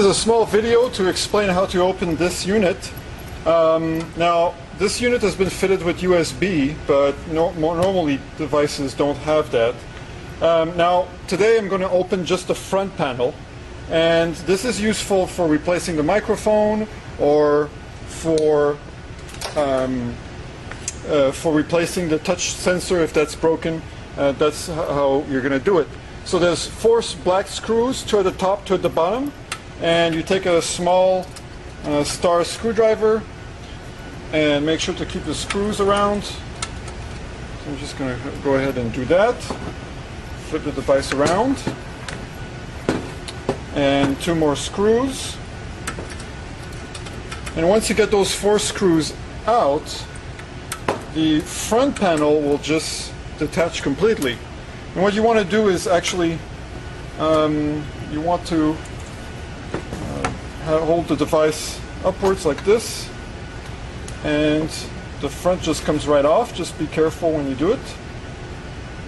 This is a small video to explain how to open this unit. Now, this unit has been fitted with USB, but normally devices don't have that. Now, today I'm going to open just the front panel, and this is useful for replacing the microphone or for replacing the touch sensor if that's broken. That's how you're going to do it. So there's 4 black screws, 2 at the top, 2 at the bottom, and you take a small star screwdriver and make sure to keep the screws around. So I'm just going to go ahead and do that. Flip the device around, and 2 more screws. And once you get those 4 screws out, the front panel will just detach completely. And what you want to do is actually you want to hold the device upwards like this, and the front just comes right off. Just be careful when you do it.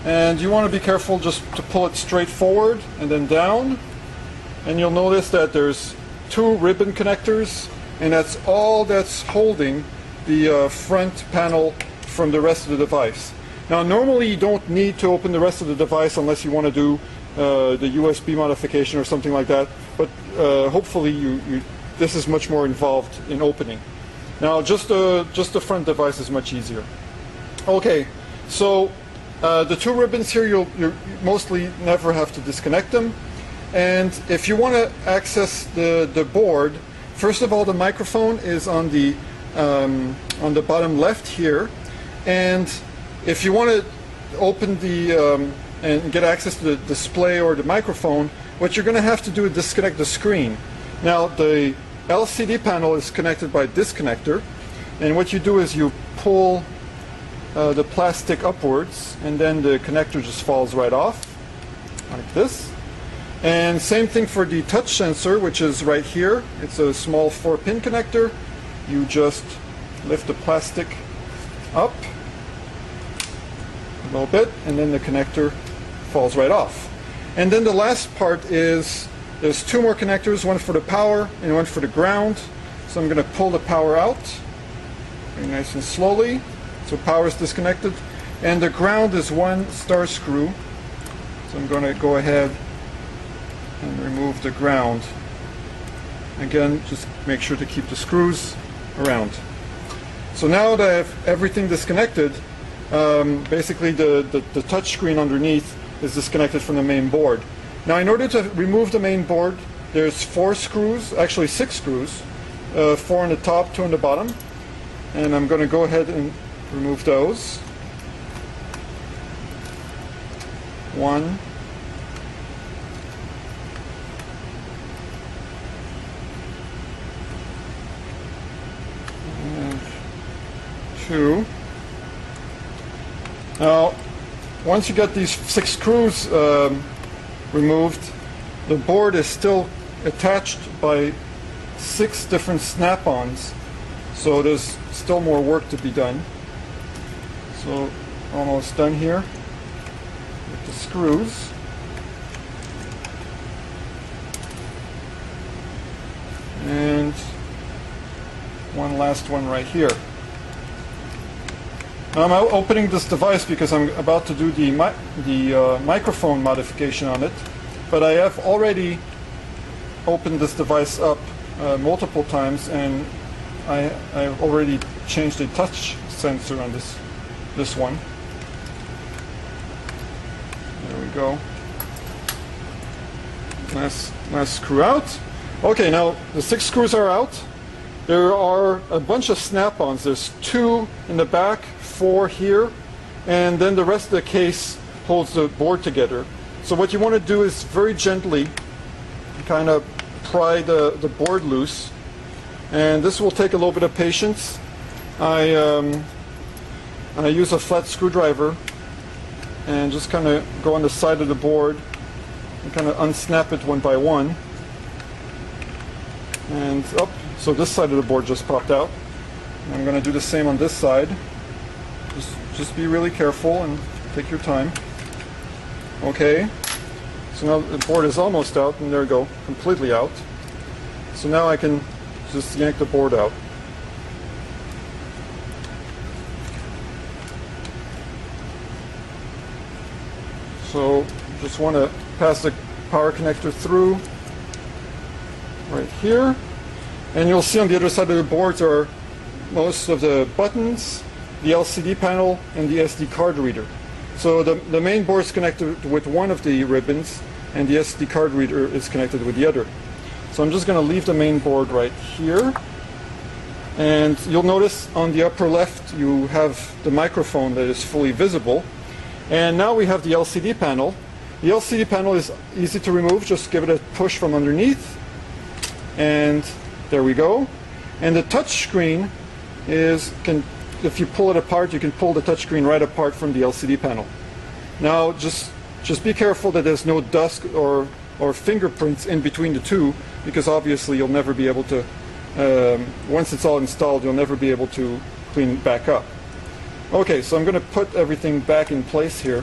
And you want to be careful just to pull it straight forward and then down. And you'll notice that there's 2 ribbon connectors, and that's all that's holding the front panel from the rest of the device. Now, normally you don't need to open the rest of the device unless you want to do the USB modification or something like that, but hopefully this is much more involved in opening. Now, just the front device is much easier. Okay, so the 2 ribbons here, you'll mostly never have to disconnect them. And if you want to access the board, first of all, the microphone is on the bottom left here, and if you want to open and get access to the display or the microphone, what you're going to have to do is disconnect the screen. Now, the LCD panel is connected by this connector, and what you do is you pull the plastic upwards, and then the connector just falls right off, like this. And same thing for the touch sensor, which is right here. It's a small 4-pin connector. You just lift the plastic up a little bit, and then the connector falls right off. And then the last part is there's 2 more connectors, one for the power and one for the ground. So I'm going to pull the power out very nice and slowly. So power is disconnected, and the ground is 1 star screw. So I'm going to go ahead and remove the ground. Again, just make sure to keep the screws around. So now that I have everything disconnected, basically the touch screen underneath is disconnected from the main board. Now, in order to remove the main board, there's 4 screws, actually 6 screws, 4 on the top, 2 on the bottom, and I'm going to go ahead and remove those. 1, and 2. Now, once you get these 6 screws removed, the board is still attached by 6 different snap-ons, so there's still more work to be done. So, almost done here with the screws. And one last one right here. Now, I'm opening this device because I'm about to do the microphone modification on it, but I have already opened this device up multiple times, and I've already changed the touch sensor on this one. There we go. Last screw out. Okay, now the 6 screws are out. There are a bunch of snap-ons. There's 2 in the back, 4 here, and then the rest of the case holds the board together. So what you want to do is very gently kind of pry the board loose, and this will take a little bit of patience. I use a flat screwdriver and just kind of go on the side of the board and kind of unsnap it one by one. And up, so this side of the board just popped out. And I'm going to do the same on this side. Just be really careful and take your time. Okay, so now the board is almost out, and there we go, completely out. So now I can just yank the board out. So just want to pass the power connector through right here. And you'll see on the other side of the board are most of the buttons, the LCD panel, and the SD card reader. So the main board is connected with one of the ribbons, and the SD card reader is connected with the other. So I'm just going to leave the main board right here. And you'll notice on the upper left you have the microphone that is fully visible. And now we have the LCD panel. The LCD panel is easy to remove. Just give it a push from underneath. And there we go. And the touch screen is, if you pull it apart, you can pull the touchscreen right apart from the LCD panel. Now just be careful that there's no dust or fingerprints in between the two, because obviously you'll never be able to, once it's all installed, you'll never be able to clean it back up. Okay, so I'm going to put everything back in place here,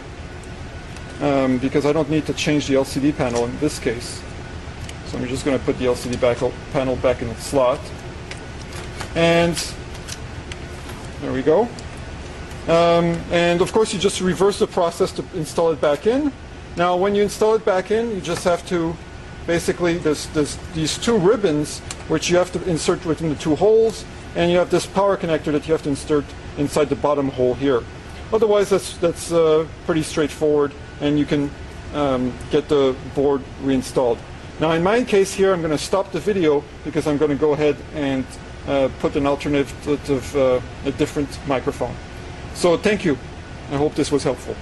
because I don't need to change the LCD panel in this case. So I'm just going to put the LCD panel back in its slot. And there we go. And of course you just reverse the process to install it back in. Now when you install it back in, you just have to basically, there's these two ribbons which you have to insert within the two holes, and you have this power connector that you have to insert inside the bottom hole here. Otherwise that's pretty straightforward, and you can get the board reinstalled. Now in my case here, I'm going to stop the video because I'm going to go ahead and put an alternative, a different microphone. So thank you. I hope this was helpful.